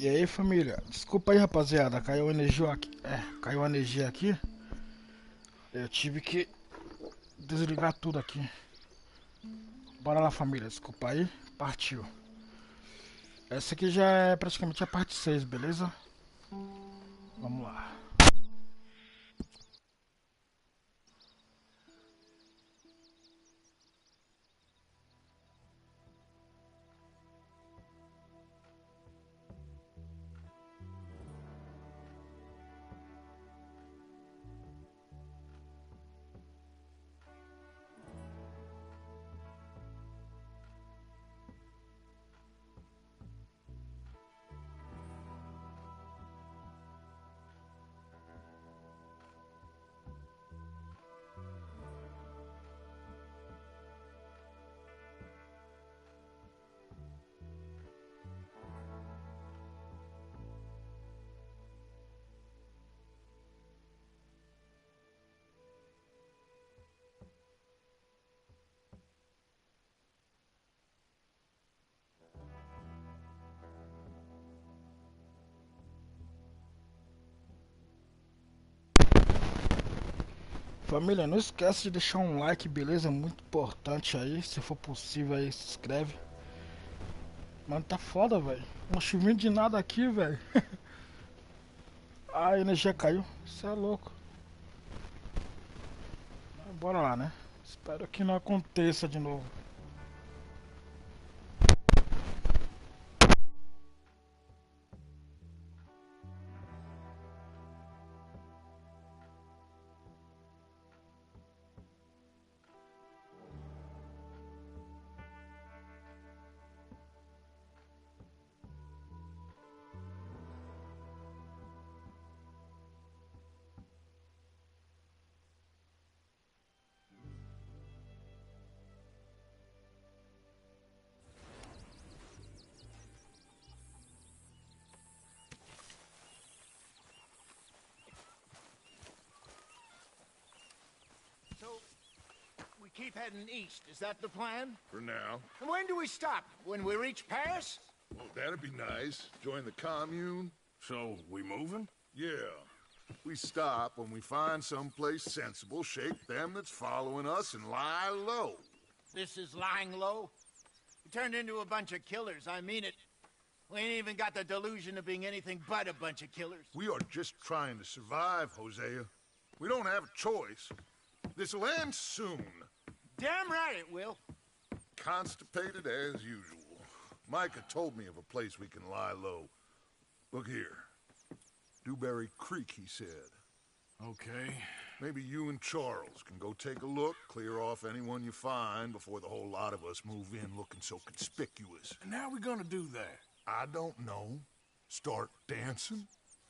E aí família, desculpa aí rapaziada, caiu a energia aqui. Eu tive que desligar tudo aqui. Bora lá família, desculpa aí, partiu. Essa aqui já é praticamente a parte 6, beleza? Vamos lá. Família, não esquece de deixar um like, beleza? Muito importante aí. Se for possível aí, se inscreve. Mano, tá foda, velho. Não chovendo de nada aqui, velho. A energia caiu. Isso é louco. Bora lá, né? Espero que não aconteça de novo. So, we keep heading east, is that the plan? For now. And when do we stop? When we reach Paris? Well, that'd be nice. Join the commune. So, we moving? Yeah. We stop when we find someplace sensible, shake them that's following us, and lie low. This is lying low? We turned into a bunch of killers, I mean it. We ain't even got the delusion of being anything but a bunch of killers. We are just trying to survive, Hosea. We don't have a choice. This'll end soon. Damn right it will. Constipated as usual. Micah told me of a place we can lie low. Look here. Dewberry Creek, he said. Okay. Maybe you and Charles can go take a look, clear off anyone you find before the whole lot of us move in looking so conspicuous. And how we gonna do that? I don't know. Start dancing?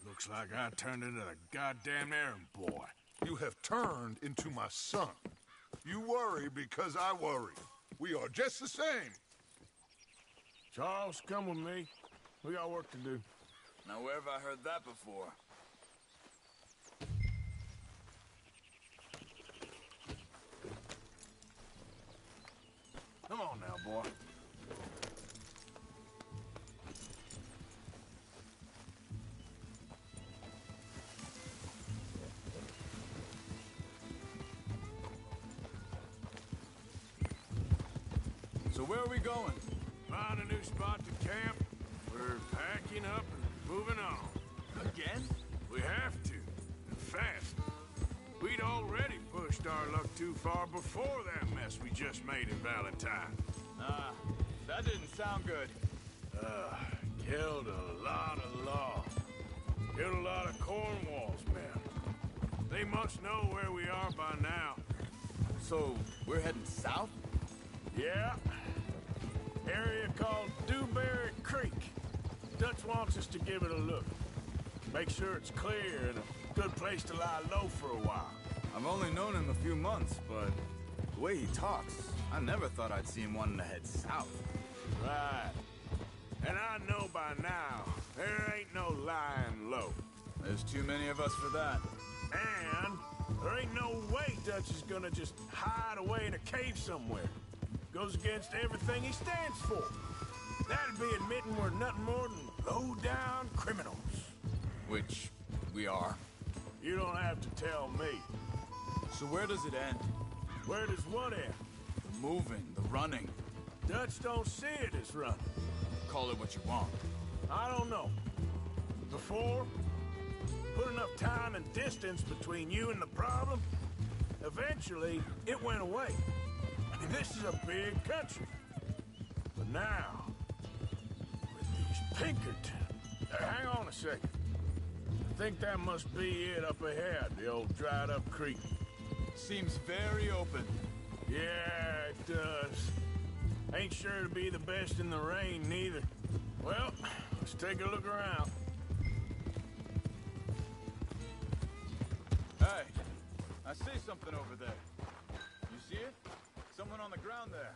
Looks like I turned into a goddamn errand boy. You have turned into my son. You worry because I worry. We are just the same. Charles, come with me. We got work to do. Now, where have I heard that before? Come on now, boy. So where are we going? Find a new spot to camp. We're packing up and moving on. Again? We have to. And fast. We'd already pushed our luck too far before that mess we just made in Valentine. That didn't sound good. Killed a lot of law. Killed a lot of Cornwall's men. They must know where we are by now. So, we're heading south? Yeah. Area called Dewberry Creek. Dutch wants us to give it a look. Make sure it's clear and a good place to lie low for a while. I've only known him a few months, but the way he talks, I never thought I'd see him wanting to head south. Right. And I know by now, there ain't no lying low. There's too many of us for that. And there ain't no way Dutch is gonna just hide away in a cave somewhere. Goes against everything he stands for. That'd be admitting we're nothing more than low-down criminals. Which we are. You don't have to tell me. So where does it end? Where does what end? The moving, the running. Dutch don't see it as running. Call it what you want. I don't know. Before, put enough time and distance between you and the problem, eventually it went away. I mean, this is a big country. But now, with these Pinkerton... hang on a second. I think that must be it up ahead, the old dried-up creek. Seems very open. Yeah, it does. Ain't sure to be the best in the rain, neither. Well, let's take a look around. Hey, I see something over there. You see it? Someone on the ground there.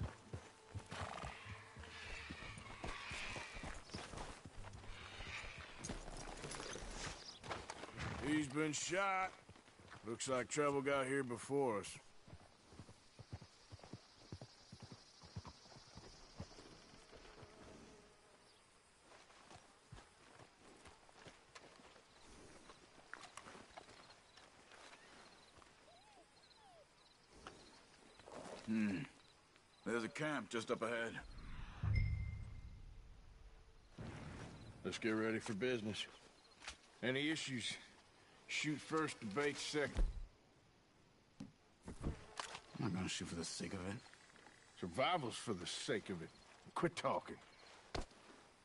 He's been shot. Looks like trouble got here before us. There's a camp just up ahead. Let's get ready for business. Any issues, shoot first, debate second. I'm not gonna shoot for the sake of it. Survival's for the sake of it. Quit talking.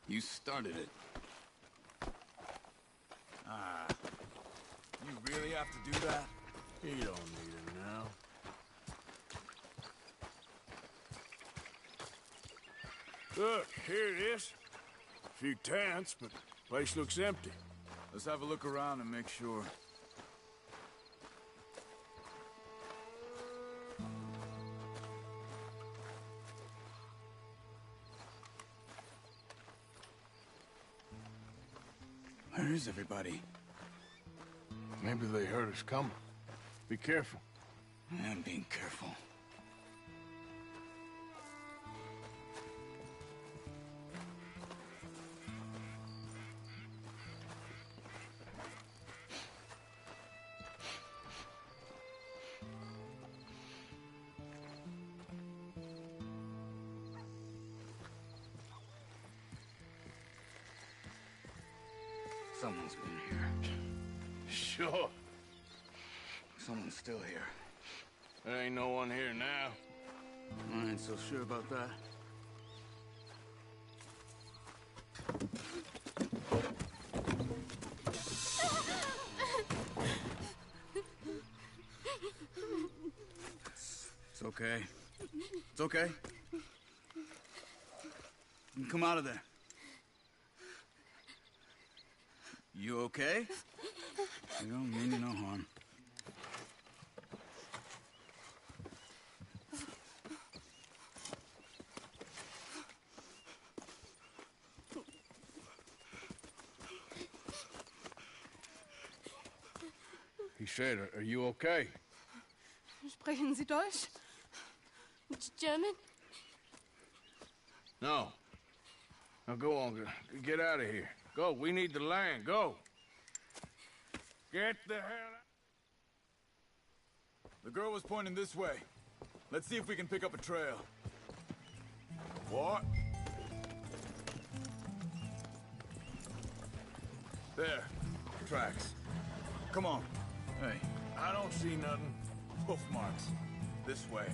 You started it. You really have to do that? You don't need it now. Look, here it is. A few tents, but the place looks empty. Let's have a look around and make sure. Where is everybody? Maybe they heard us coming. Be careful. I'm being careful. Someone's been here. Sure. Someone's still here. There ain't no one here now. I ain't so sure about that. It's okay. It's okay. You can come out of there. You okay? You don't mean you no harm. He said, are you okay? Sprechen Sie Deutsch? German? No. Now go on, get out of here. Go, we need the land, go. Get the hell out. The girl was pointing this way. Let's see if we can pick up a trail. What? There. Tracks. Come on. Hey, I don't see nothing. hoof marks. This way.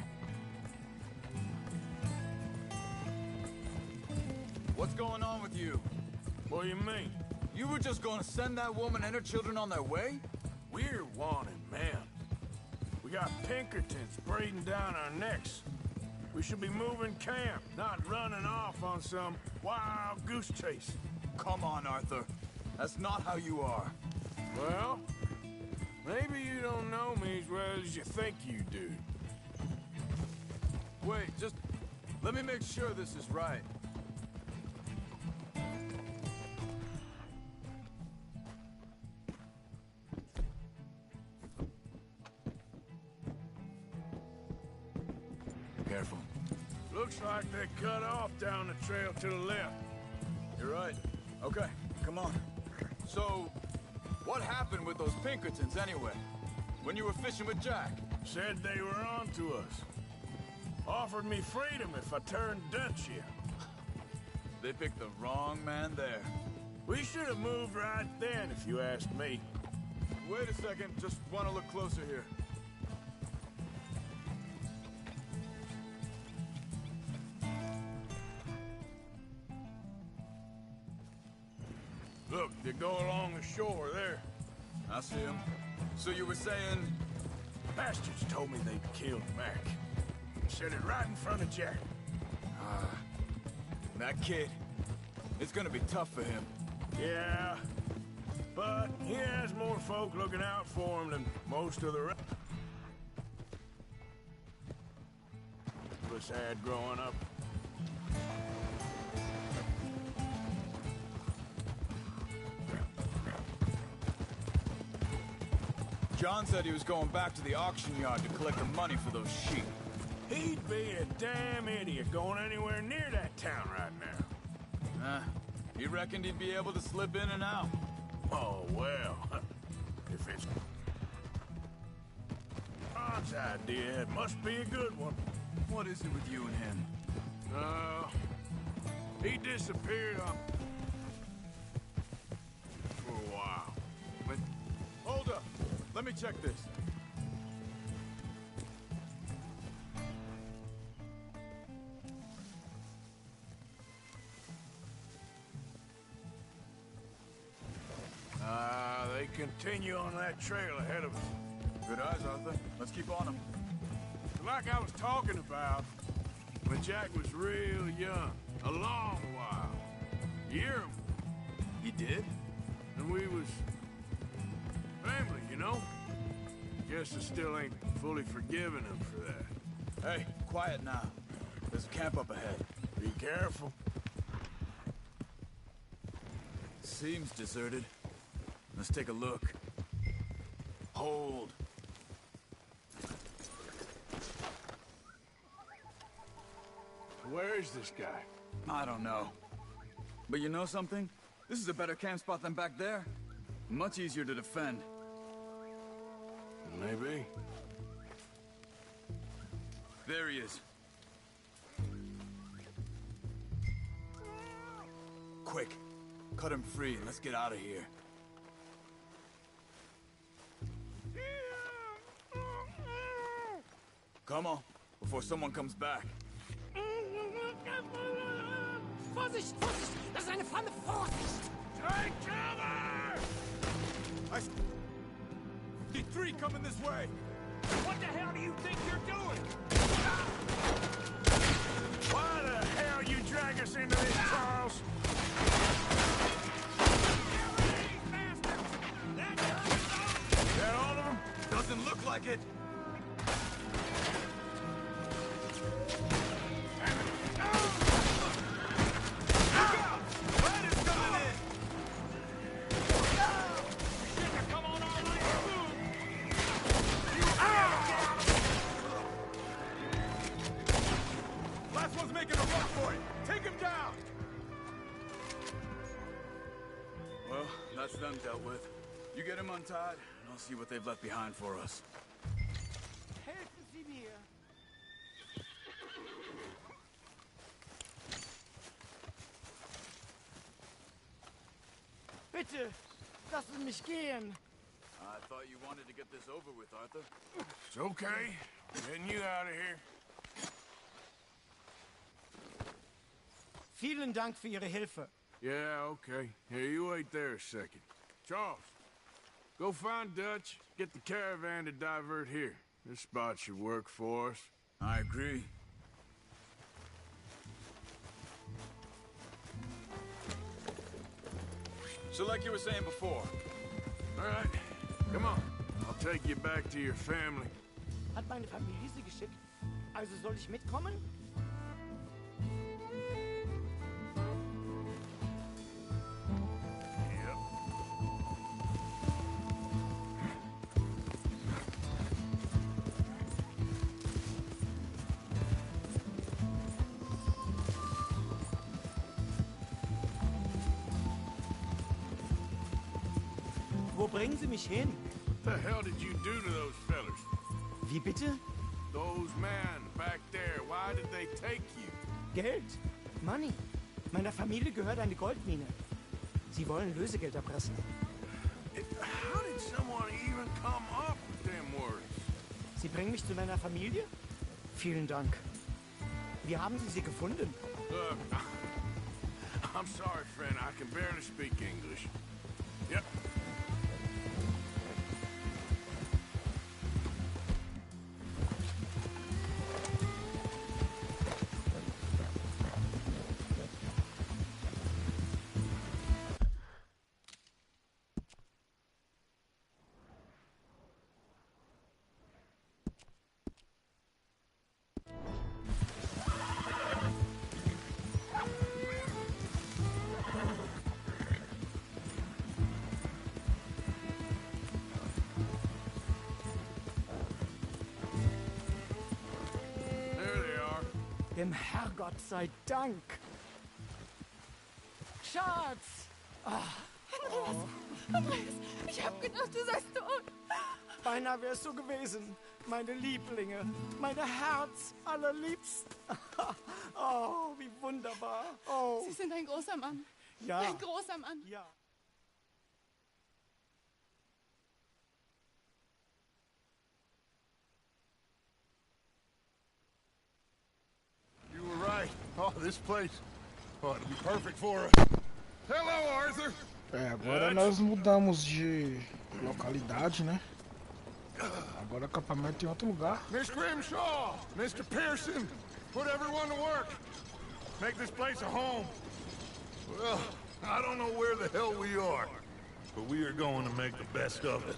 What's going on with you? What do you mean? You were just going to send that woman and her children on their way? We're wanted, man. We got Pinkertons breathing down our necks. We should be moving camp, not running off on some wild goose chase. Come on, Arthur. That's not how you are. Well, maybe you don't know me as well as you think you do. Wait, just let me make sure this is right. Careful. Looks like they cut off down the trail to the left. You're right. Okay, come on. So, what happened with those Pinkertons anyway? When you were fishing with Jack? Said they were on to us. Offered me freedom if I turned Dutch here. They picked the wrong man there. We should have moved right then, if you ask me. Wait a second, just want to look closer here. Look, they go along the shore there. I see him. So you were saying... Bastards told me they'd killed Mac. Said it right in front of Jack. That kid, it's gonna be tough for him. Yeah, but he has more folk looking out for him than most of the rest of us had growing up. John said he was going back to the auction yard to collect the money for those sheep. He'd be a damn idiot going anywhere near that town right now. He reckoned he'd be able to slip in and out. Oh, well, if it's John's idea, it must be a good one. What is it with you and him? He disappeared for a while. Wait, hold up. Let me check this. They continue on that trail ahead of us. Good eyes, Arthur. Let's keep on him. Like I was talking about, when Jack was real young, a long while. You hear him? He did? And we was family, you know? Guess I still ain't fully forgiven him for that. Hey, quiet now. There's a camp up ahead. Be careful. Seems deserted. Let's take a look. Hold. Where is this guy? I don't know. But you know something? This is a better camp spot than back there. Much easier to defend. Maybe. There he is. Quick. Cut him free and let's get out of here. Come on, before someone comes back. Vorsicht, Vorsicht! Das ist eine Falle! Vorsicht! Take cover! I see three coming this way. What the hell do you think you're doing? Why the hell you drag us into this, Charles? That all of them? Doesn't look like it. That's them dealt with. You get him untied, and I'll see what they've left behind for us. Helfen Sie mir! Bitte, lassen mich gehen! I thought you wanted to get this over with, Arthur. It's okay. Getting you out of here. Vielen Dank für Ihre Hilfe. Yeah, okay. Here, you wait there a second. Charles, go find Dutch, get the caravan to divert here. This spot should work for us. I agree. So like you were saying before. All right, come on. I'll take you back to your family. Hat meine Familie Sie geschickt? Also soll ich mitkommen? Yep. Wo bringen Sie mich hin? What the hell did you do to those fellers? Wie bitte? Those men back there, why did they take you? Geld? Money. Meiner Familie gehört eine Goldmine. Sie wollen Lösegeld erpressen. How did someone even come up with them words? Sie bringen mich zu meiner Familie? Vielen Dank. Wie haben Sie sie gefunden? Look, I'm sorry, friend. I can barely speak English. Yep. Dem Herrgott sei Dank. Schatz! Andreas, ich hab gedacht, du seist tot. Beinahe wär's so gewesen. Meine Lieblinge, meine Herz allerliebsten. Oh, wie wunderbar. Oh. Sie sind ein großer Mann. Ja. Ein großer Mann. Ja. You were right. Oh, this place. Oh, it'll be perfect for us. Hello, Arthur. Agora nós mudamos de localidade, né? Agora o acampamento é em outro lugar. Miss Grimshaw, Mr. Pearson, put everyone to work. Make this place a home. Well, I don't know where the hell we are, but we are going to make the best of it.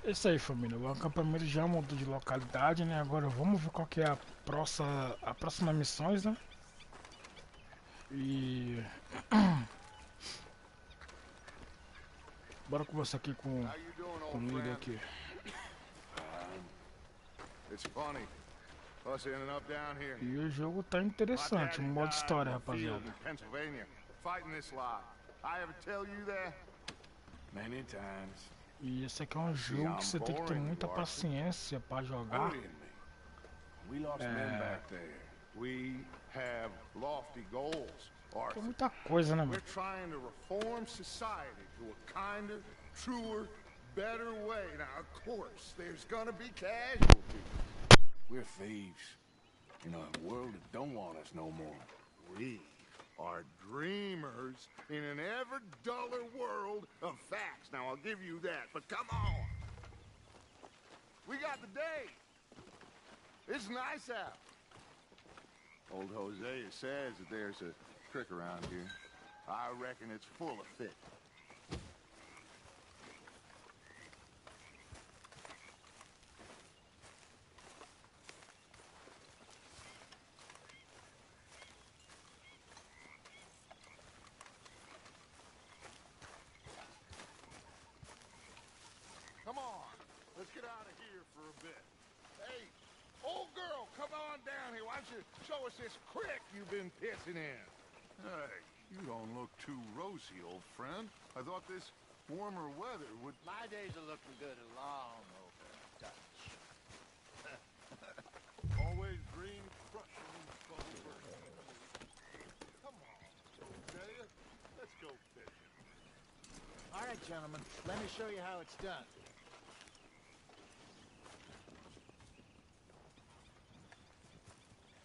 É isso aí, família. O acampamento já mudou de localidade, né? Agora vamos ver qual que é a próxima missões, né? E bora conversar aqui com o líder aqui. It's funny. Us ending up down here. E o jogo tá interessante, um modo história, rapaziada. Pennsylvania, fighting this lot. I ever tell you that? Many times. E esse aqui é um jogo que você tem que ter muita paciência pra jogar. We lost men back there. We have lofty goals, Arthur. Tem muita coisa, né, We're mano? trying to reform society to a kinder, truer, better way. Now, of course, there's gonna be casualties. We're thieves. In a world that don't want us no more. We are dreamers in an ever duller world of facts. Now, I'll give you that, but come on. We got the day. It's nice out. Old Hosea says that there's a trick around here. I reckon it's full of fit. Come on, let's get out of here for a bit. Hey, old girl, come on down here. Why don't you show us this creek you've been pissing in? Hey, you don't look too rosy, old friend. I thought this warmer weather would... My days are looking good along over Dutch. Always dream crushing these boulders. Come on, Hosea. Let's go fishing. All right, gentlemen, let me show you how it's done.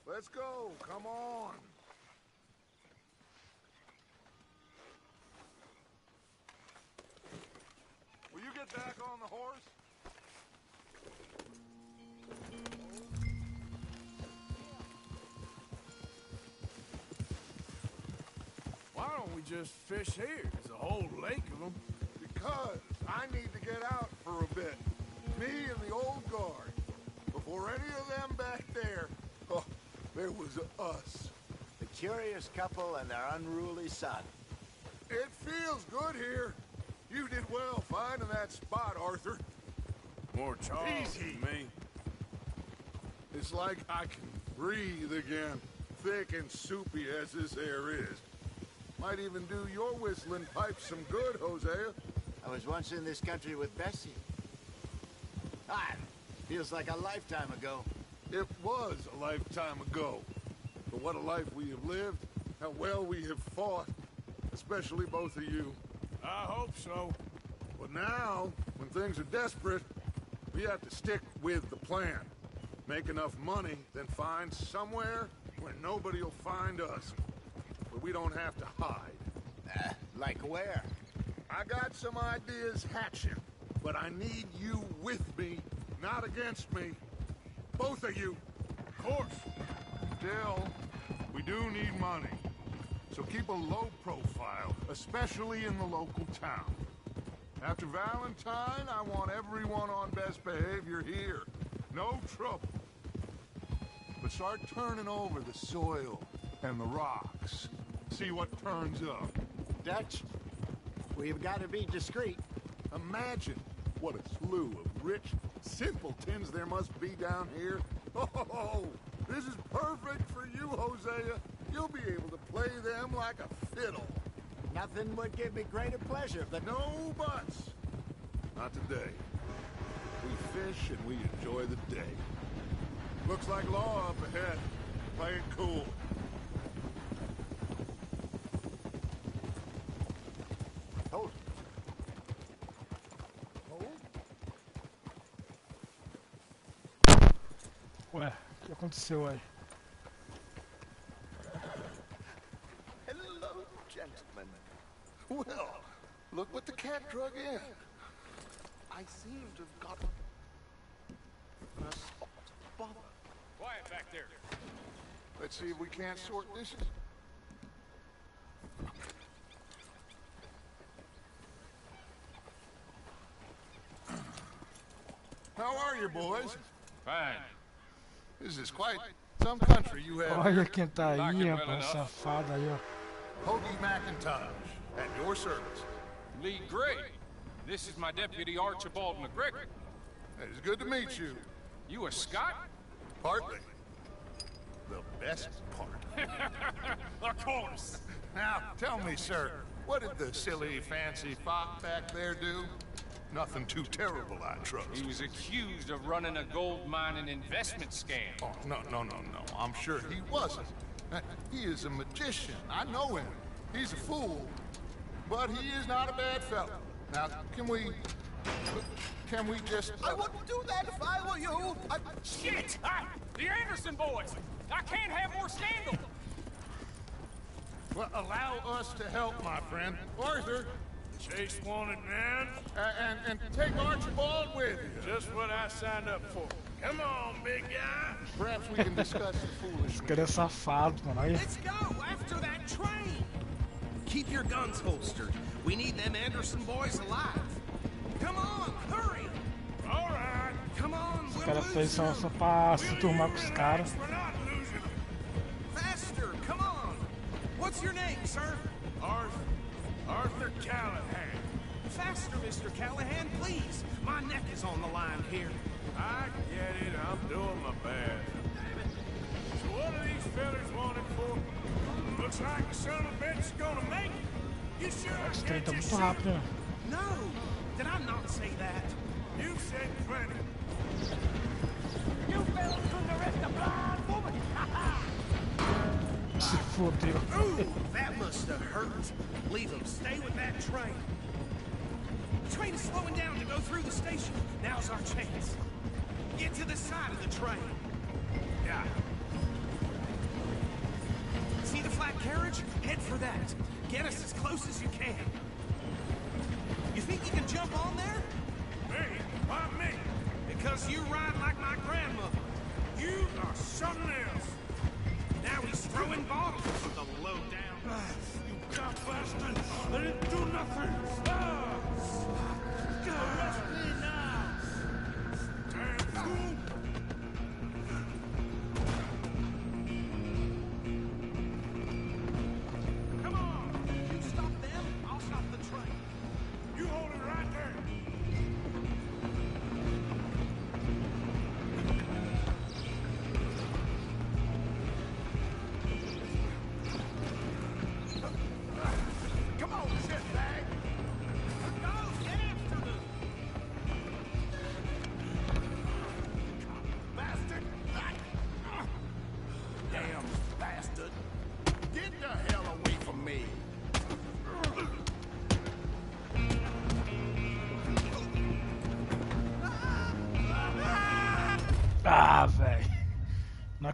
Let's go. Come on. Will you get back on the horse? Why don't we just fish here? There's a whole lake of them. Because I need to get out for a bit. Me and the old guard. Before any of them back there, oh, there was us. The curious couple and their unruly son. It feels good here. You did well finding that spot, Arthur. More Charles Easy. than me. It's like I can breathe again, thick and soupy as this air is. Might even do your whistling pipes some good, Hosea. I was once in this country with Bessie. Ah, feels like a lifetime ago. It was a lifetime ago. But what a life we have lived, how well we have fought, especially both of you. I hope so. But now, when things are desperate, we have to stick with the plan. Make enough money, then find somewhere where nobody will find us. Where we don't have to hide. Like where? I got some ideas hatching, but I need you with me, not against me. Both of you. Of course. Still, we do need money. So keep a low profile, especially in the local town. After Valentine, I want everyone on best behavior here. No trouble. But start turning over the soil and the rocks. See what turns up. Dutch, we've got to be discreet. Imagine what a slew of rich simpletons there must be down here. Oh, this is perfect for you, Hosea. You'll be able to play them like a fiddle. Nothing would give me greater pleasure, but No buts. Not today. We fish and we enjoy the day. Looks like law up ahead. Play it cool. hold. Ué, o que aconteceu aí? Hello, gentlemen. Well, look what the cat drug in. I seem to have got an assault bomber. Quiet back there. Let's see if we can't sort dishes. How are you, boys? Fine. This is quite some country you have. Olha quem tá aí, rapaz, safado aí, ó. Hoagie McIntosh, at your service. Lee Gray. This is my deputy Archibald McGregor. It's good to meet you. You a Scot? Partly. The best part. Of course. Now, tell me, sir, what did the silly, fancy fop back there do? Nothing too terrible, I trust. He was accused of running a gold mining investment scam. Oh, no. I'm sure he wasn't. He is a magician. I know him. He's a fool. But he is not a bad fellow. Now, can we just... I wouldn't do that if I were you. Shit! The Anderson boys! I can't have more scandal! Well, allow us to help, my friend. Arthur, Chase wanted man. and take Archibald with you. Just what I signed up for. Come on, big guy. Perhaps we can discuss the foolish... Esse cara é safado, mano. Olha. Let's go after that train. Keep your guns holstered. We need them Anderson boys alive. Come on, hurry. All right. Come on, Os we'll caras lose fez só, them. só pra se turmar com os caras. We're not losing them. Faster, come on. What's your name, sir? Arthur Callahan. Faster, Mr. Callahan, please. My neck is on the line here. I get it. I'm doing my best. So what are these fellas wanted for? Looks like the son of a bitch is gonna make it. You sure I Esse trem can't tá just muito shoot rápido, né? No, did I not say that? You said plenty. You fellas couldn't arrest a blind woman. Se fodeu. Ooh, that must have hurt. Leave them. Stay with that train. The train is slowing down to go through the station. Now's our chance. Get to the side of the train. Yeah. See the flat carriage? Head for that. Get us as close as you can. You think you can jump on there? Me? Why me? Because you ride like my grandmother. You are something else. Now he's throwing bottles. The low down. You dumb bastard! I didn't do nothing! Arrest me now! Damn fool! Come on. You stop them, I'll stop the train. You hold it right there!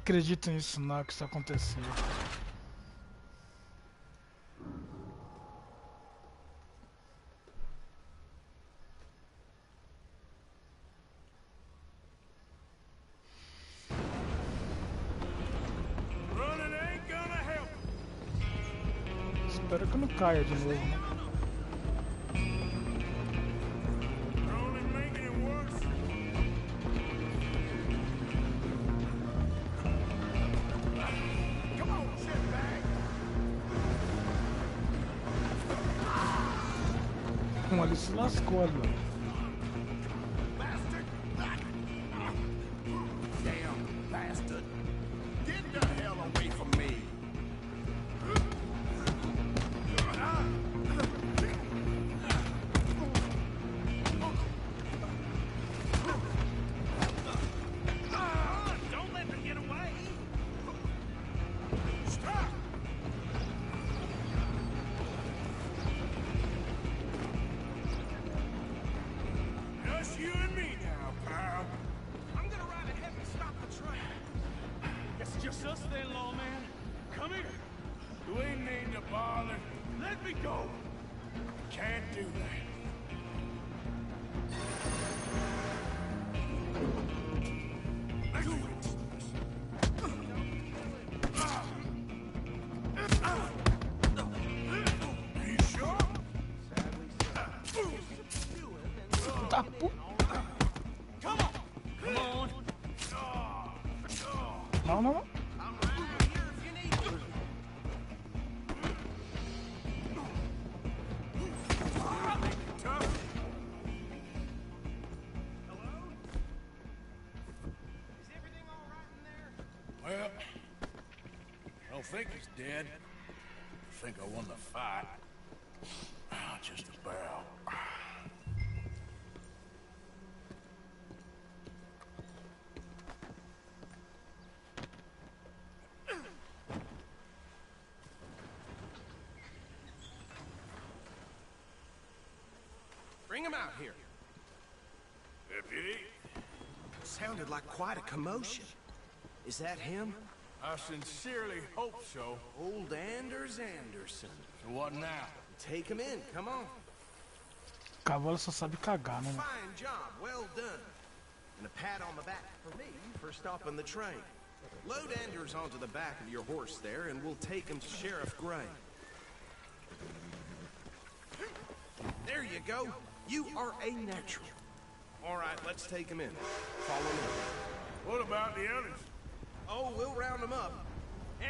acredito nisso não, que isso aconteceu. Running ain't gonna help. Espero que eu não caia de novo, né? Only making it worse. Come on, shitbag. Um ali se lascou ali, ó. Bastard! Damn bastard! Get the hell away from me! Don't let them get away. Stop! Just you and me now, pal. I'm gonna ride ahead and stop the train. Guess it's just us then, lawman. Come here. You ain't need to bother. Let me go. Can't do that. Do it. Are you sure? Tá pu... Come on. Come on. Não, não, não. I'm right here if you need me. Tough. Hello? Is everything all right in there? Well, I don't think he's dead. I think I won the fight. Just about. Bring him out here. Deputy, Sounded like quite a commotion. Is that him? I sincerely hope so. Old Anders Anderson. So what now? Take him in, come on. Cavalo só sabe cagar, né? Fine job, well done. And a pat on the back for me for stopping the train. Load Anders onto the back of your horse there, and we'll take him to Sheriff Gray. There you go. You are a natural. All right, let's take him in. Follow me. What about the others? Oh, we'll round them up.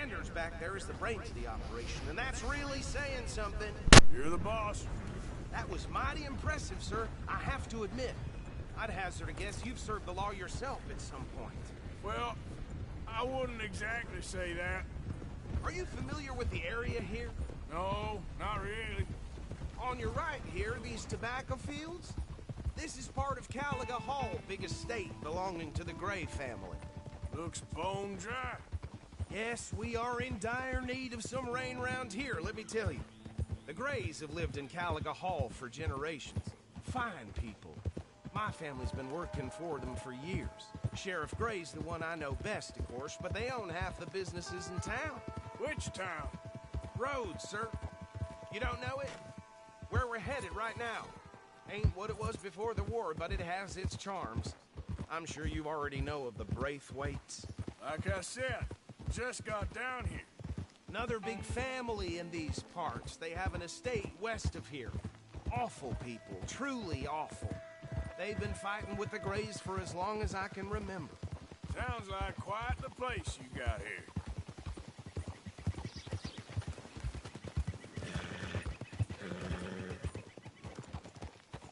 Anders back there is the brains of the operation, and that's really saying something. You're the boss. That was mighty impressive, sir. I have to admit. I'd hazard a guess you've served the law yourself at some point. Well, I wouldn't exactly say that. Are you familiar with the area here? No, not really. On your right here, these tobacco fields? This is part of Caliga Hall, big estate belonging to the Gray family. Looks bone dry. Yes, we are in dire need of some rain round here, let me tell you. The Grays have lived in Caliga Hall for generations. Fine people. My family's been working for them for years. Sheriff Gray's the one I know best, of course, but they own half the businesses in town. Which town? Rhodes, sir. You don't know it? Where we're headed right now. Ain't what it was before the war, but it has its charms. I'm sure you already know of the Braithwaites. Like I said, just got down here. Another big family in these parts. They have an estate west of here. Awful people, truly awful. They've been fighting with the Grays for as long as I can remember. Sounds like quite the place you got here.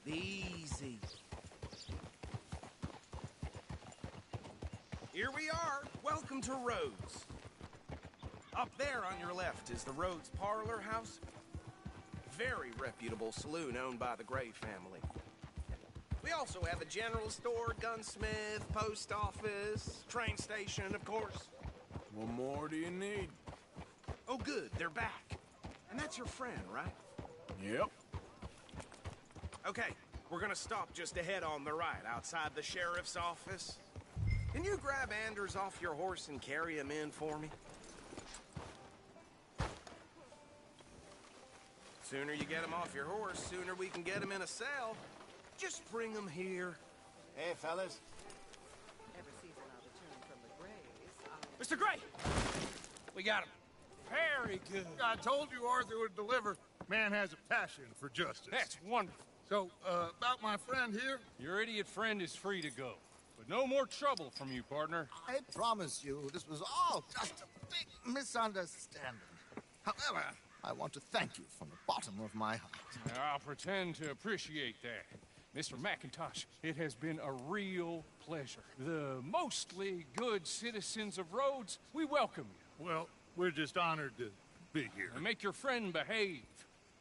Easy. Here we are. Welcome to Rhodes. Up there on your left is the Rhodes Parlor House. Very reputable saloon owned by the Gray family. We also have a general store, gunsmith, post office, train station, of course. What more do you need? Oh, good, they're back. And that's your friend, right? Yep. Okay, we're gonna stop just ahead on the right, outside the sheriff's office. Can you grab Anders off your horse and carry him in for me? Sooner you get him off your horse, sooner we can get him in a cell. Just bring him here. Hey, fellas. Mr. Gray! We got him. Very good. I told you Arthur would deliver. Man has a passion for justice. That's wonderful. So, about my friend here? Your idiot friend is free to go. But no more trouble from you, partner. I promise you, this was all just a big misunderstanding. However, I want to thank you from the bottom of my heart. I'll pretend to appreciate that. Mr. McIntosh, it has been a real pleasure. The mostly good citizens of Rhodes, we welcome you. Well, we're just honored to be here. And make your friend behave.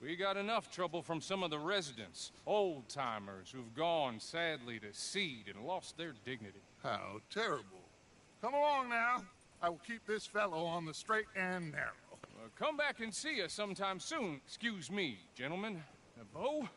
We got enough trouble from some of the residents, old-timers who've gone, sadly, to seed and lost their dignity. How terrible. Come along now. I will keep this fellow on the straight and narrow. Come back and see us sometime soon. Excuse me, gentlemen. Bo,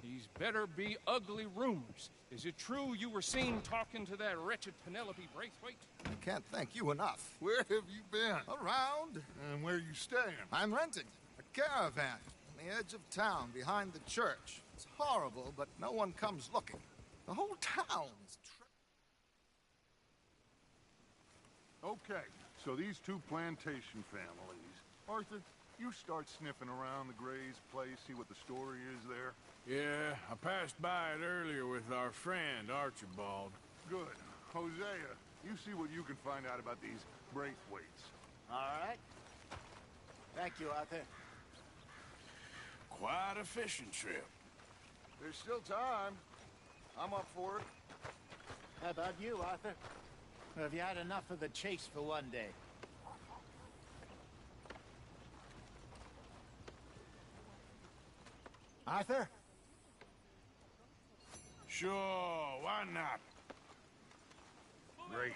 these better be ugly rumors. Is it true you were seen talking to that wretched Penelope Braithwaite? I can't thank you enough. Where have you been? Around. And where you staying? I'm renting a caravan on the edge of town behind the church. It's horrible, but no one comes looking. The whole town's... Okay, so these two plantation families. Arthur, you start sniffing around the Gray's place, see what the story is there. Yeah, I passed by it earlier with our friend, Archibald. Good. Hosea, you see what you can find out about these Braithwaites. All right. Thank you, Arthur. Quite a fishing trip. There's still time. I'm up for it. How about you, Arthur? Or have you had enough of the chase for one day? Arthur? Sure, why not? Great.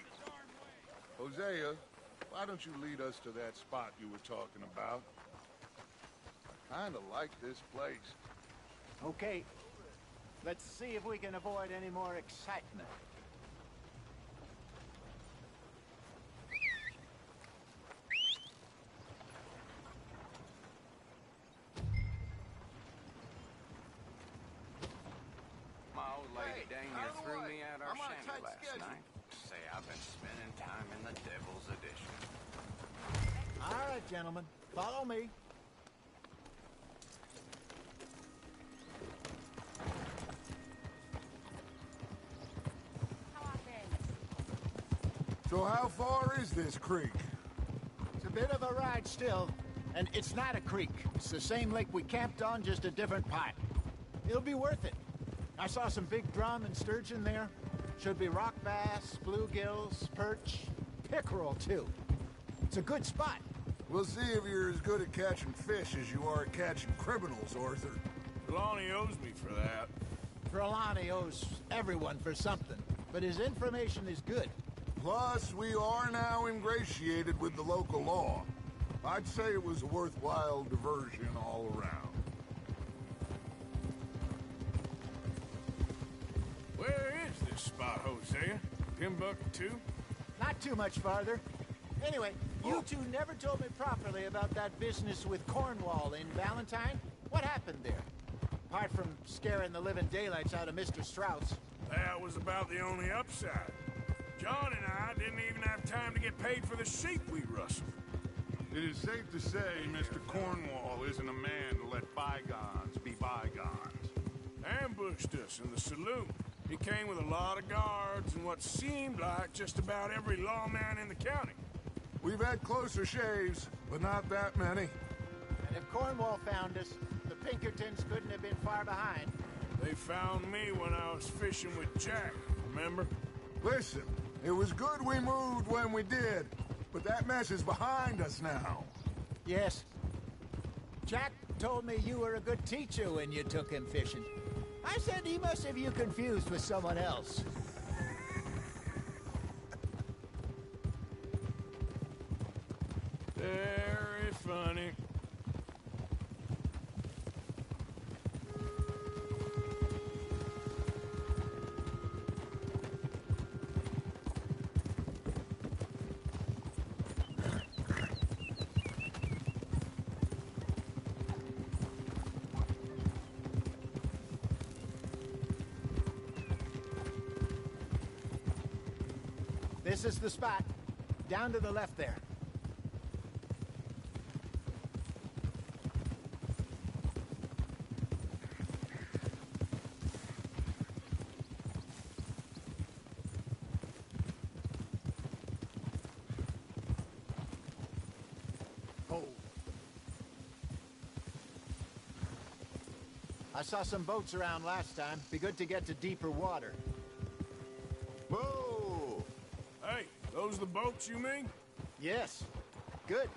Hosea, why don't you lead us to that spot you were talking about? I kinda like this place. Okay. Let's see if we can avoid any more excitement. My old lady Dana threw me out our shanty last night. Say I've been spending time in the Devil's Edition. All right, gentlemen. Follow me. So how far is this creek? It's a bit of a ride still, and it's not a creek. It's the same lake we camped on, just a different part. It'll be worth it. I saw some big drum and sturgeon there. Should be rock bass, bluegills, perch, pickerel too. It's a good spot. We'll see if you're as good at catching fish as you are at catching criminals, Arthur. Trelawney owes me for that. Trelawney owes everyone for something, but his information is good. Plus, we are now ingratiated with the local law. I'd say it was a worthwhile diversion all around. Where is this spot, Hosea? Timbuktu? Not too much farther. Anyway, you two never told me properly about that business with Cornwall in Valentine. What happened there? Apart from scaring the living daylights out of Mr. Strauss. That was about the only upside. John and I didn't even have time to get paid for the sheep we rustled. It is safe to say Mr. Cornwall isn't a man to let bygones be bygones. Ambushed us in the saloon. He came with a lot of guards and what seemed like just about every lawman in the county. We've had closer shaves, but not that many. And if Cornwall found us, the Pinkertons couldn't have been far behind. They found me when I was fishing with Jack, remember? Listen, it was good we moved when we did, but that mess is behind us now. Yes. Jack told me you were a good teacher when you took him fishing. I said he must have you confused with someone else. Very funny. This is the spot. Down to the left there. I saw some boats around last time. Be good to get to deeper water. Whoa! Hey, those the boats you mean? Yes. Good.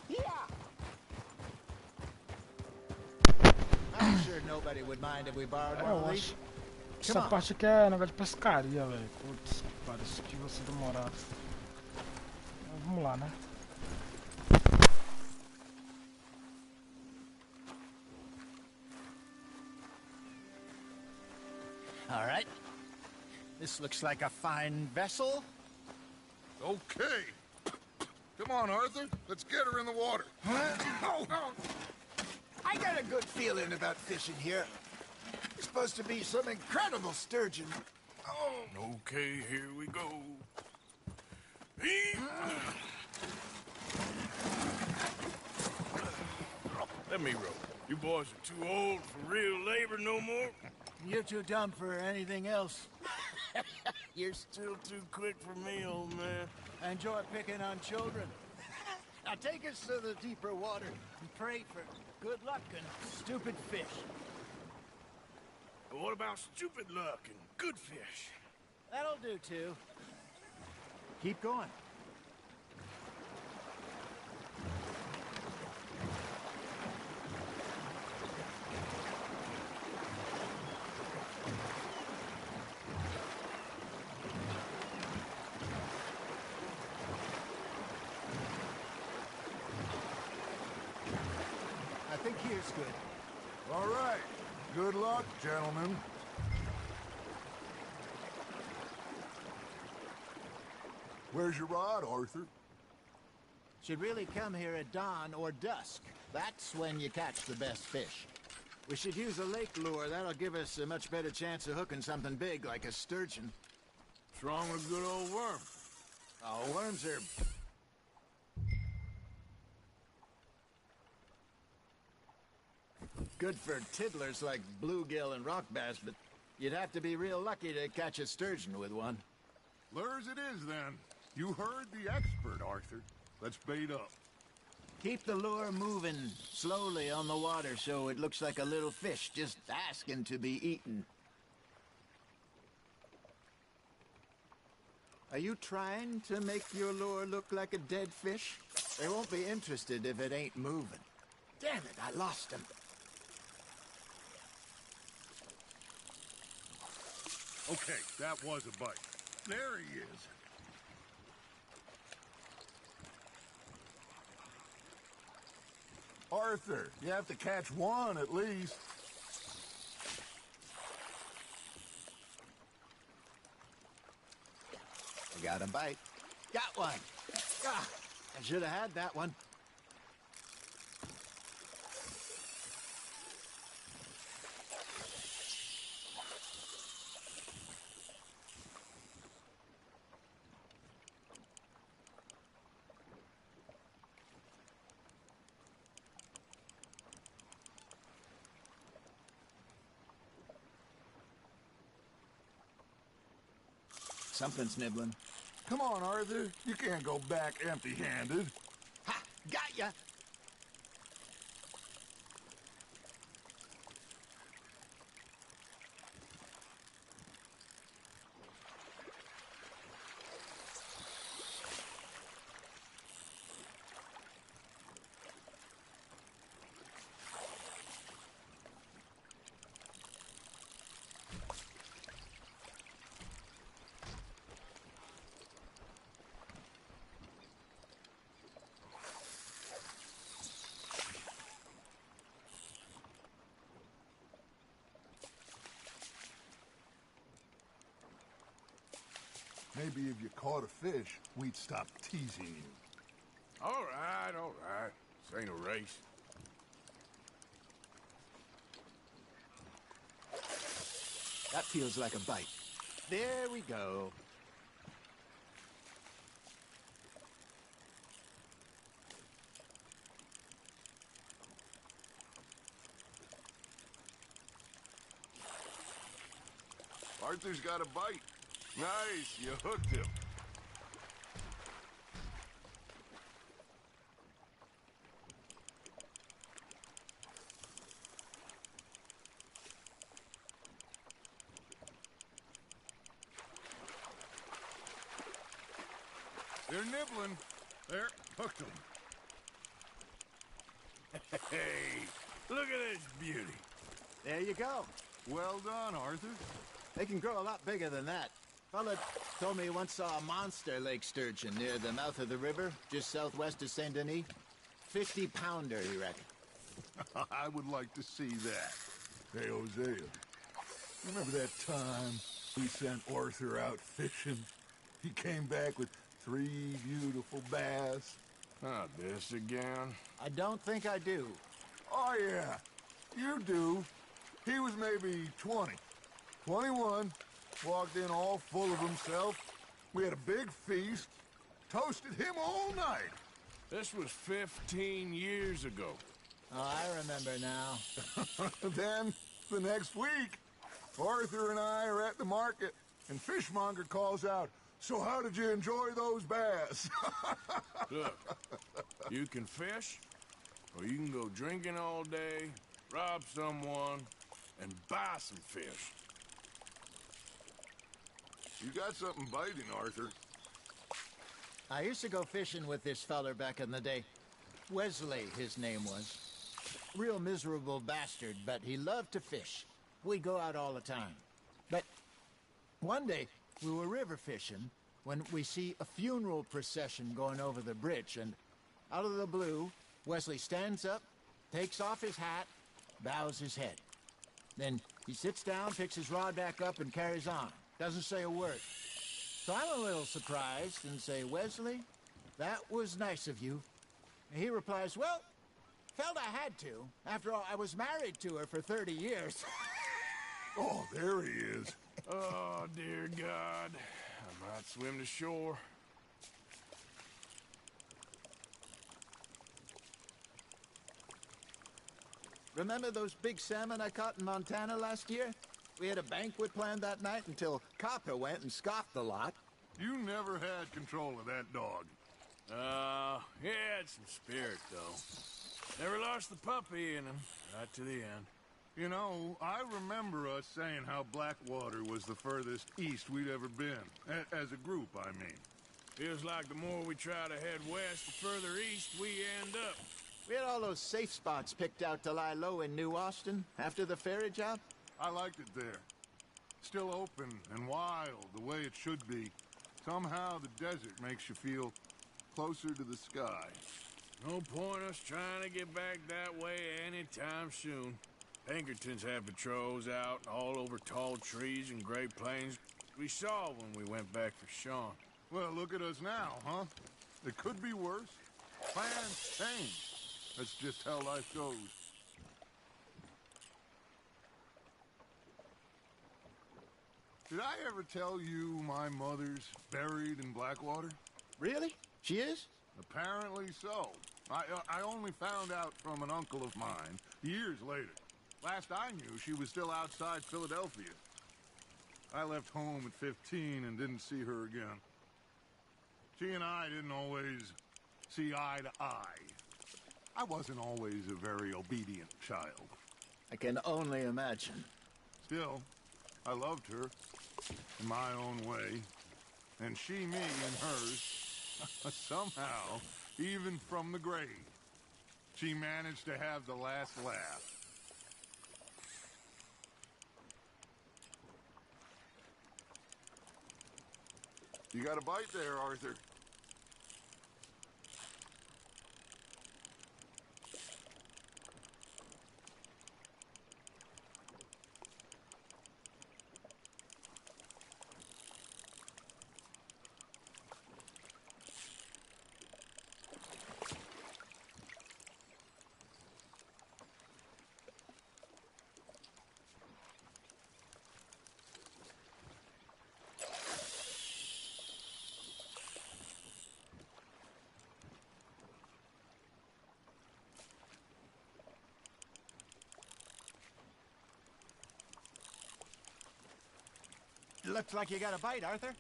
Yeah! I'm sure nobody would mind if we borrowed one of these. Essa parte aqui é negócio de pescaria, velho. Putz, parece que vai ser demorado. Mas vamos lá, né? All right. This looks like a fine vessel. Okay. Come on, Arthur. Let's get her in the water. I got a good feeling about fishing here. It's supposed to be some incredible sturgeon. Okay, here we go. Let me row. You boys are too old for real labor no more. You're too dumb for anything else. You're still too quick for me, old man. I enjoy picking on children. Now take us to the deeper water and pray for good luck and stupid fish. But what about stupid luck and good fish? That'll do, too. Keep going. I think here's good. All right. Good luck, gentlemen. Where's your rod, Arthur? Should really come here at dawn or dusk. That's when you catch the best fish. We should use a lake lure. That'll give us a much better chance of hooking something big like a sturgeon. What's wrong with good old worm? Oh, worms are... good for tiddlers like bluegill and rock bass, but you'd have to be real lucky to catch a sturgeon with one. Lures it is, then. You heard the expert, Arthur. Let's bait up. Keep the lure moving slowly on the water so it looks like a little fish just asking to be eaten. Are you trying to make your lure look like a dead fish? They won't be interested if it ain't moving. Damn it, I lost him. Okay, that was a bite. There he is. Arthur, you have to catch one at least. I got a bite. Got one. Ah, I should have had that one. Something's nibbling. Come on, Arthur. You can't go back empty-handed. Ha! Got ya! Maybe if you caught a fish, we'd stop teasing you. All right, all right. This ain't a race. That feels like a bite. There we go. Arthur's got a bite. Nice, you hooked him. They're nibbling. There, hooked them. Hey, look at this beauty. There you go. Well done, Arthur. They can grow a lot bigger than that. Fella told me he once saw a monster lake sturgeon near the mouth of the river, just southwest of Saint Denis. 50-pounder, he reckoned. I would like to see that. Hey, Hosea, remember that time we sent Arthur out fishing? He came back with 3 beautiful bass. Not this again. I don't think I do. Oh, yeah, you do. He was maybe 20, 21, walked in all full of himself. We had a big feast, toasted him all night. This was 15 years ago. Oh, I remember now. Then, the next week, Arthur and I are at the market, and Fishmonger calls out, "So how did you enjoy those bass?" Look, you can fish, or you can go drinking all day, rob someone, and buy some fish. You got something biting, Arthur. I used to go fishing with this feller back in the day. Wesley, his name was. Real miserable bastard, but he loved to fish. We'd go out all the time. But one day, we were river fishing when we see a funeral procession going over the bridge, and out of the blue, Wesley stands up, takes off his hat, bows his head. Then he sits down, picks his rod back up, and carries on. Doesn't say a word. So I'm a little surprised and say, "Wesley, that was nice of you." And he replies, "Well, felt I had to. After all, I was married to her for 30 years. Oh, there he is. Oh, dear God. I might swim to shore. Remember those big salmon I caught in Montana last year? We had a banquet planned that night until Copper went and scoffed the lot. You never had control of that dog. He had some spirit, though. Never lost the puppy in him, right to the end. You know, I remember us saying how Blackwater was the furthest east we'd ever been. As a group, I mean. Feels like the more we try to head west, the further east we end up. We had all those safe spots picked out to lie low in New Austin after the ferry job. I liked it there. Still open and wild, the way it should be. Somehow the desert makes you feel closer to the sky. No point us trying to get back that way anytime soon. Pinkertons had patrols out all over tall trees and Great Plains. We saw when we went back for Sean. Well, look at us now, huh? It could be worse. Plans change. That's just how life goes. Did I ever tell you my mother's buried in Blackwater? Really? She is? Apparently so. I only found out from an uncle of mine years later. Last I knew, she was still outside Philadelphia. I left home at 15 and didn't see her again. She and I didn't always see eye to eye. I wasn't always a very obedient child. I can only imagine. Still, I loved her in my own way, and she me in hers. Somehow, even from the grave, she managed to have the last laugh. You got a bite there, Arthur. Looks like you got a bite, Arthur.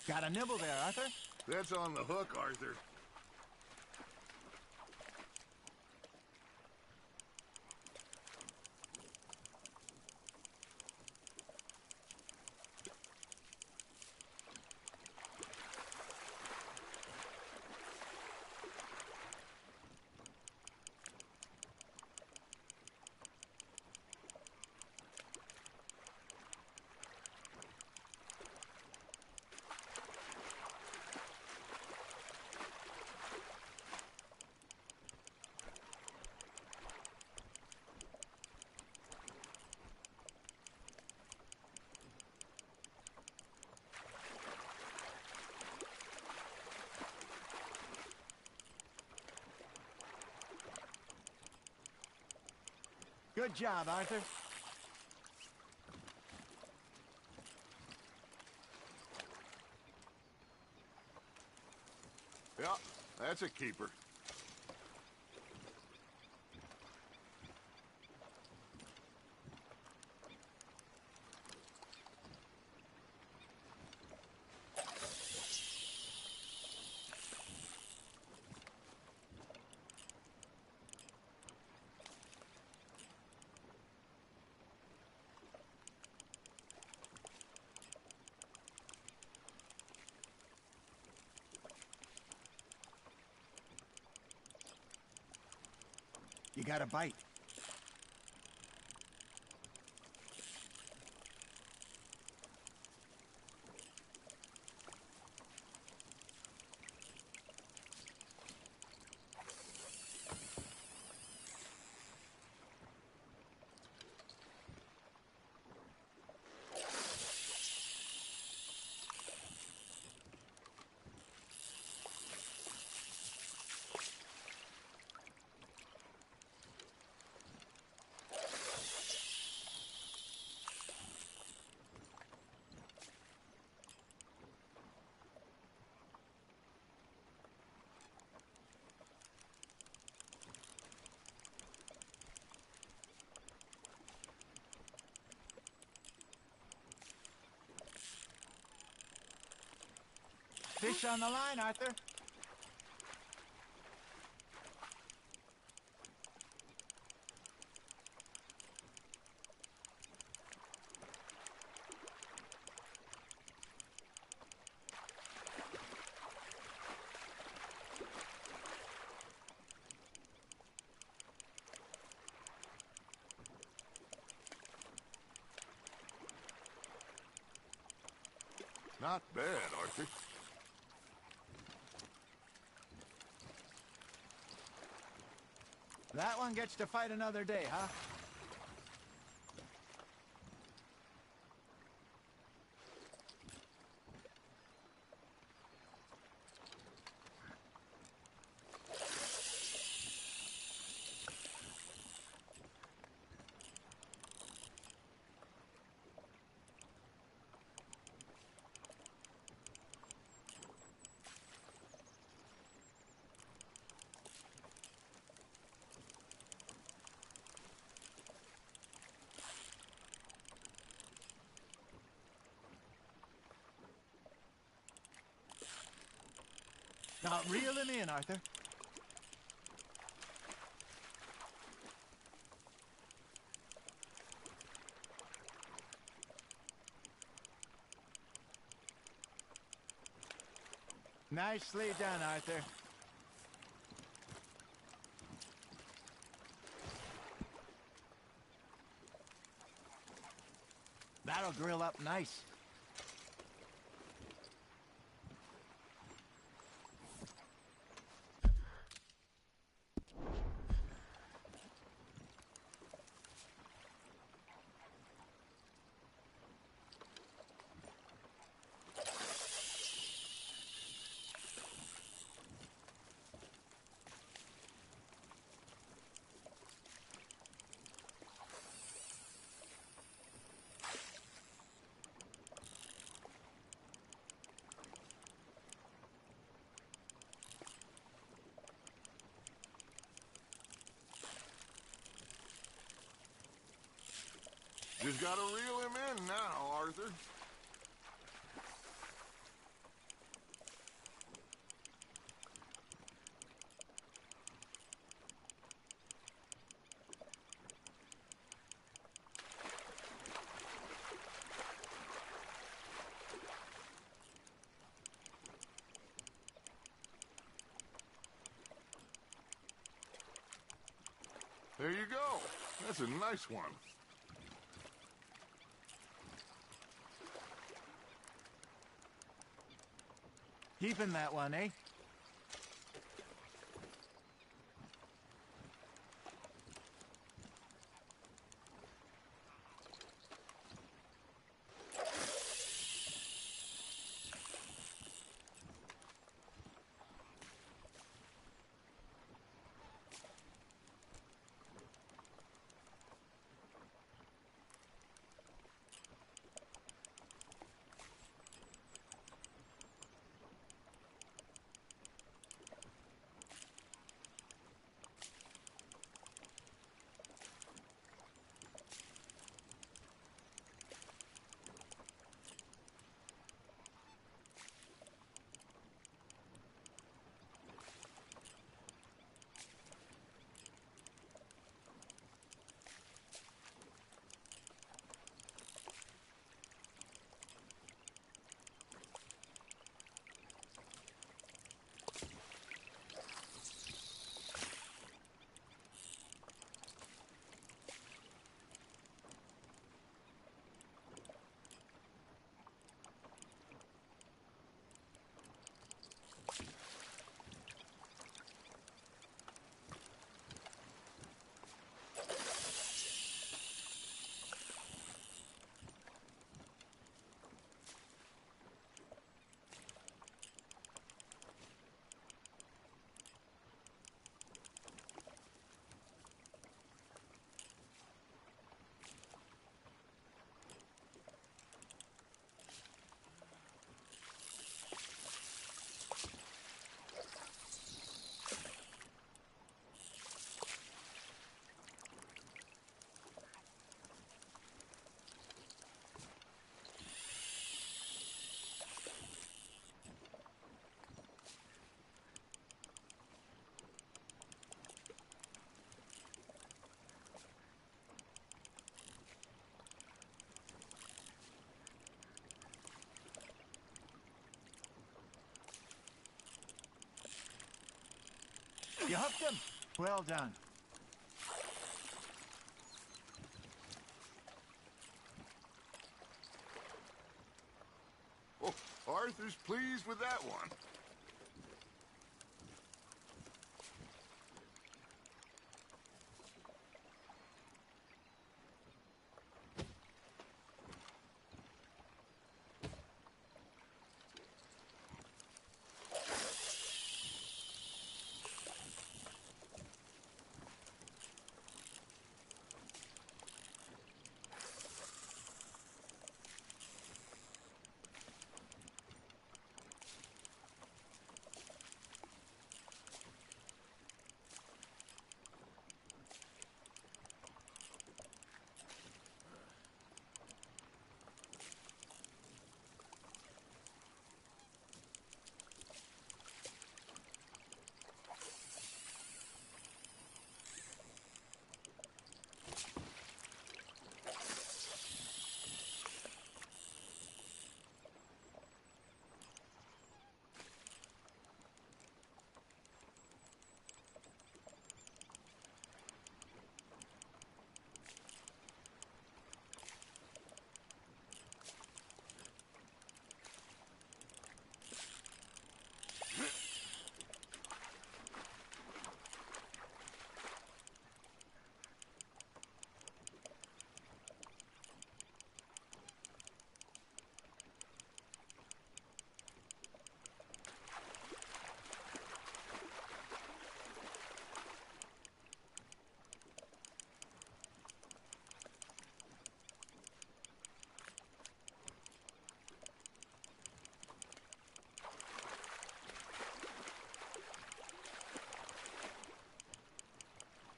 Got a nibble there, Arthur. That's on the hook, Arthur. Good job, Arthur. Yeah, that's a keeper. You got a bite. Fish on the line, Arthur. Not bad, Arthur. That one gets to fight another day, huh? Now reel him in, Arthur. Nicely done, Arthur. That'll grill up nice. Just gotta reel him in now, Arthur. There you go. That's a nice one. Keeping that one, eh? You hooked him? Well done. Oh, Arthur's pleased with that one.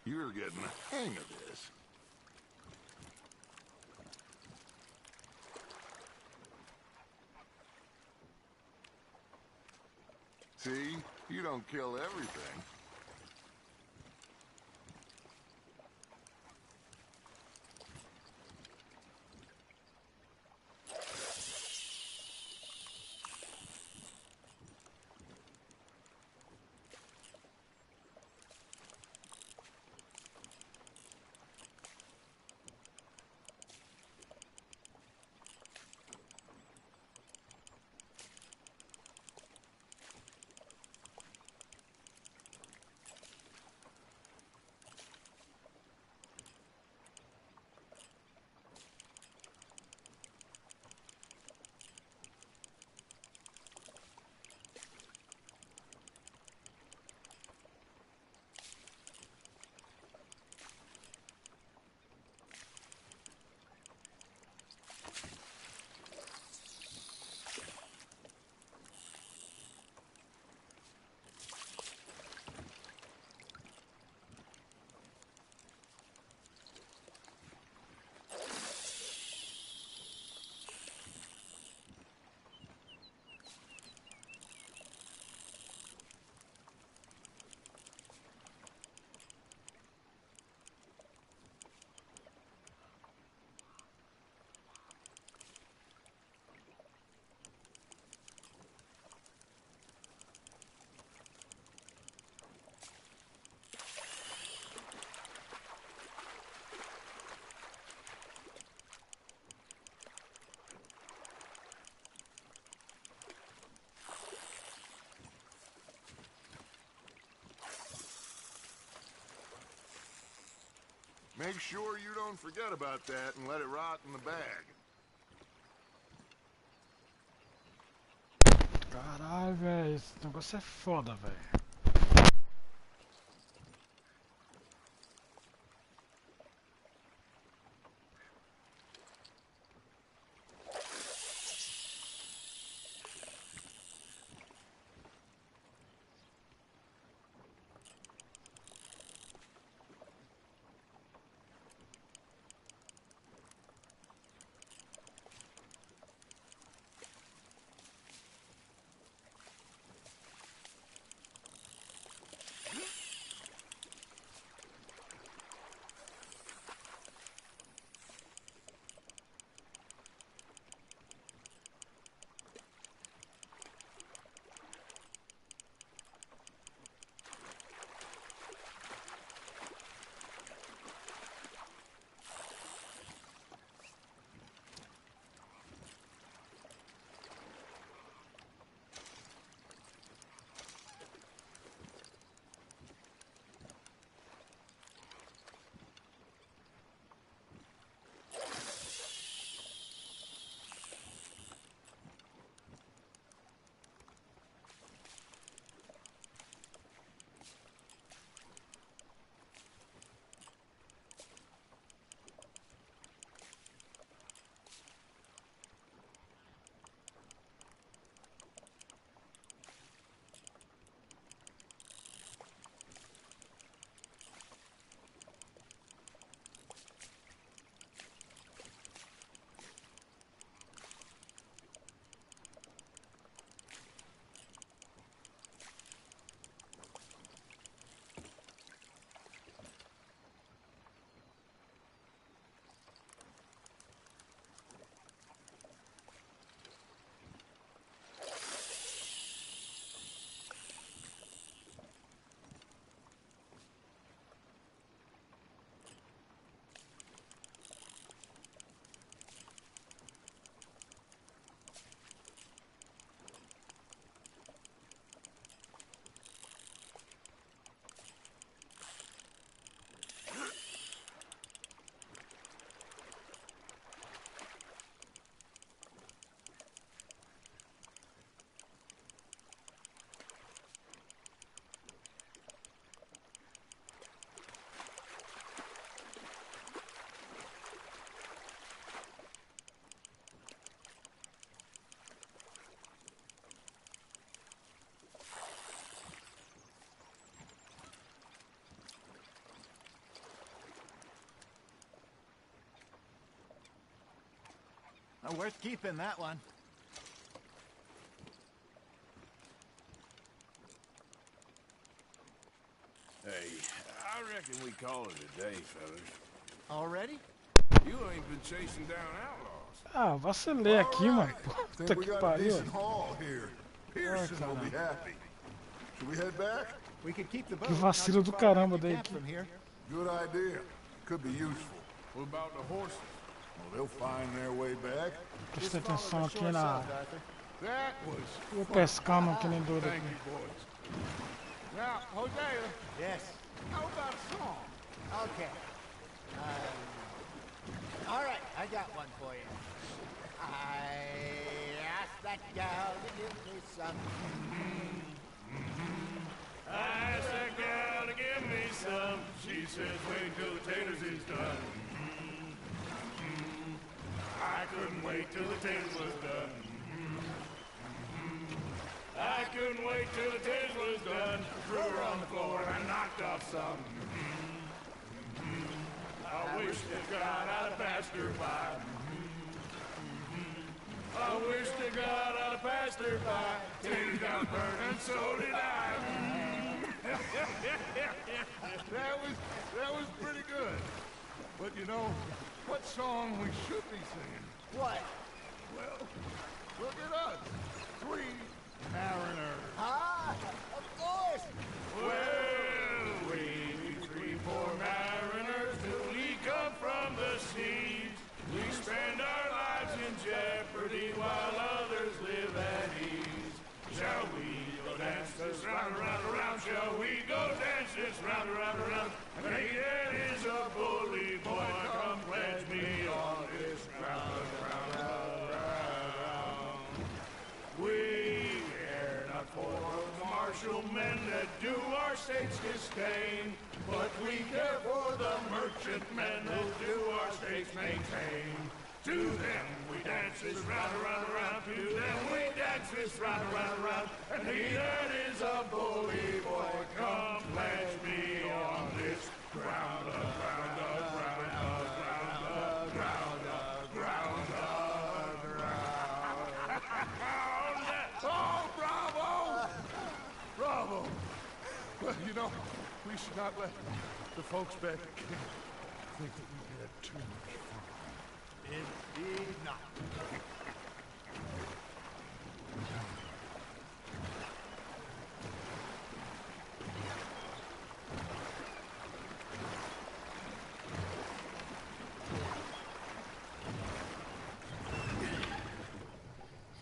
You're getting the hang of this. See? You don't kill everything. Make sure you don't forget about that and let it rot in the bag. Caralho, velho, esse negócio é foda, velho. Worth keeping, that one. Hey, I reckon we call it a day, fellas. Already? You ain't been chasing down outlaws. Ah, vacilei aqui, mano. Puta que pariu. Haul here. Pearson will be happy. Should we head back? We could keep the boat. Que vacilo do caramba daí aqui. From here. Good idea. Could be useful. What about the horses? Well, they'll find their way back. Presta atenção aqui na... That was Eu pescando que nem doido Thank aqui. you, boys. Now, Hosea, Yes. how about a song? Okay. All right, I got one for you. I asked that gal to give me some. I asked that gal to give me some. She says, wait till the taters is done. I couldn't wait till the taters was done. I couldn't wait till the taters was done. Threw her on the floor and I knocked off some. I wish to God I'd have passed her by. I wish to God I'd have passed her by. Taters got burned and so did I. That was pretty good. But you know, what song we should be singing? What? Well, look at us. 3 mariners. Ah, of course. Well, we 3 poor mariners till we come from the seas. We spend our lives in jeopardy while others live at ease. Shall we go dance this round, around, around? Shall we go dance this round, around, around? Naked is a bully boy, come pledge me on this ground, ground, ground. We care not for the martial men that do our state's disdain, but we care for the merchant men that do our state's maintain. To them we dance this round, around, around. To them we dance this round, around, around. And he that is a bully boy, come pledge me on this ground, ground, ground, ground, ground, ground, ground, ground. Oh, bravo! Bravo! Well, you know, we should not let the folks back think that we had too much fun. Indeed not.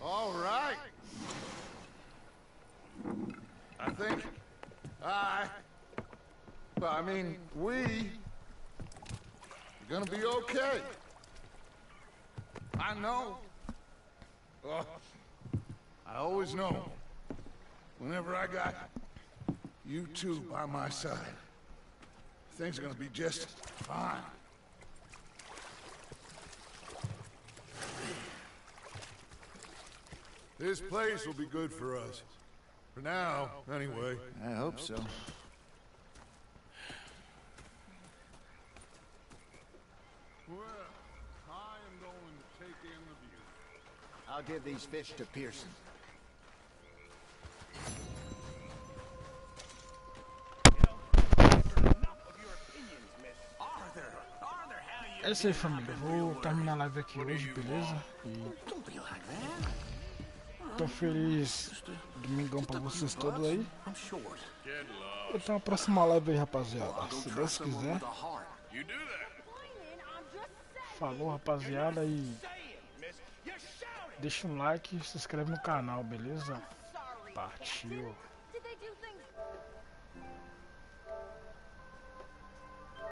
All right. I think I mean, we are gonna be okay. I know. Oh, I always know. Whenever I got you two by my side, things are gonna be just fine. This place will be good for us. For now, anyway. I hope so. Well, I am going to take in the view. I'll give these fish to Pearson. É isso aí, família. Vou terminar a live aqui hoje, beleza? E tô feliz. Domingão pra vocês todos aí. Até a próxima live aí, rapaziada. Se Deus quiser. Falou, rapaziada. E deixa um like e se inscreve no canal, beleza? Partiu.